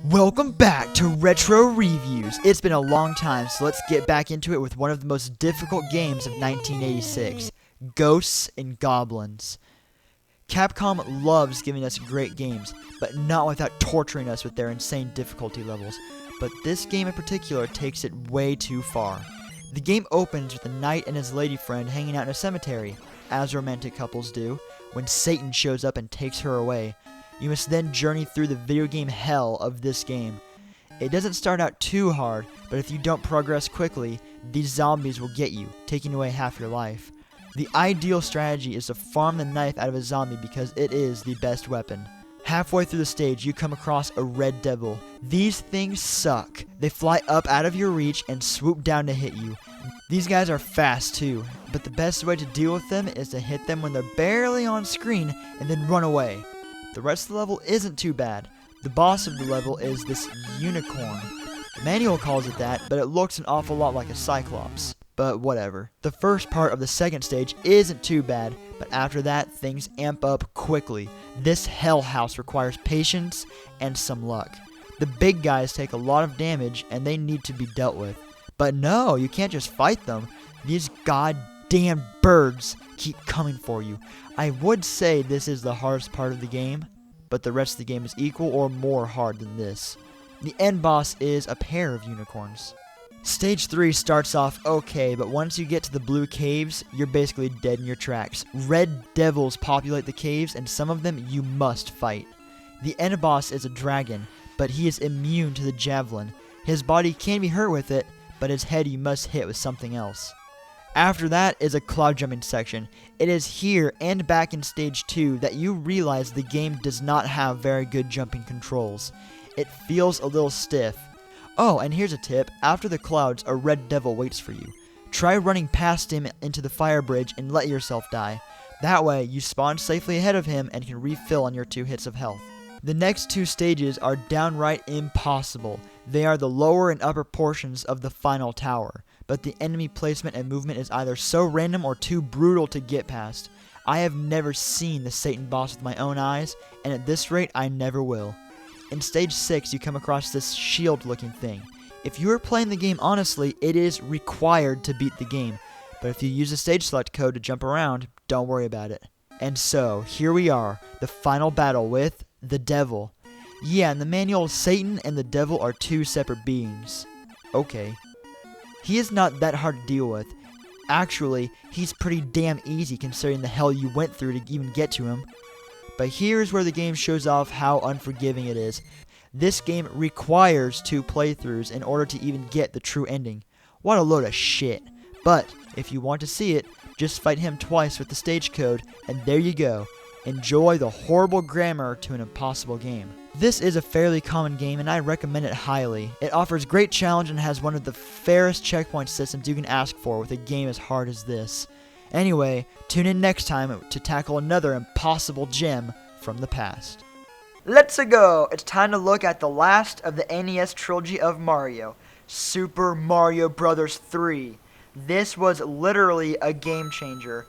Welcome back to Retro Reviews. It's been a long time, so let's get back into it with one of the most difficult games of 1986, Ghosts and Goblins. Capcom loves giving us great games, but not without torturing us with their insane difficulty levels. But this game in particular takes it way too far. The game opens with a knight and his lady friend hanging out in a cemetery, as romantic couples do, when Satan shows up and takes her away. You must then journey through the video game hell of this game. It doesn't start out too hard, but if you don't progress quickly, these zombies will get you, taking away half your life. The ideal strategy is to farm the knife out of a zombie because it is the best weapon. Halfway through the stage, you come across a red devil. These things suck. They fly up out of your reach and swoop down to hit you. These guys are fast too, but the best way to deal with them is to hit them when they're barely on screen and then run away. The rest of the level isn't too bad. The boss of the level is this unicorn. Manual calls it that, but it looks an awful lot like a Cyclops. But whatever. The first part of the second stage isn't too bad, but after that, things amp up quickly. This hell house requires patience and some luck. The big guys take a lot of damage, and they need to be dealt with. But no, you can't just fight them. These goddamn birds keep coming for you. I would say this is the hardest part of the game, but the rest of the game is equal or more hard than this. The end boss is a pair of unicorns. Stage 3 starts off okay, but once you get to the blue caves, you're basically dead in your tracks. Red devils populate the caves, and some of them you must fight. The end boss is a dragon, but he is immune to the javelin. His body can be hurt with it, but his head you must hit with something else. After that is a cloud jumping section. It is here and back in stage 2 that you realize the game does not have very good jumping controls. It feels a little stiff. Oh, and here's a tip. After the clouds, a red devil waits for you. Try running past him into the fire bridge and let yourself die. That way, you spawn safely ahead of him and can refill on your 2 hits of health. The next 2 stages are downright impossible. They are the lower and upper portions of the final tower, but the enemy placement and movement is either so random or too brutal to get past. I have never seen the Satan boss with my own eyes, and at this rate I never will. In stage 6 you come across this shield looking thing. If you are playing the game honestly, it is required to beat the game, but if you use a stage select code to jump around, don't worry about it. And so, here we are, the final battle with the devil. Yeah, in the manual, Satan and the devil are 2 separate beings. Okay. He is not that hard to deal with. Actually, he's pretty damn easy considering the hell you went through to even get to him. But here's where the game shows off how unforgiving it is. This game requires 2 playthroughs in order to even get the true ending. What a load of shit. But, if you want to see it, just fight him twice with the stage code, and there you go. Enjoy the horrible grammar to an impossible game. This is a fairly common game and I recommend it highly. It offers great challenge and has one of the fairest checkpoint systems you can ask for with a game as hard as this. Anyway, tune in next time to tackle another impossible gem from the past. Let's go! It's time to look at the last of the NES trilogy of Mario, Super Mario Bros. 3. This was literally a game changer.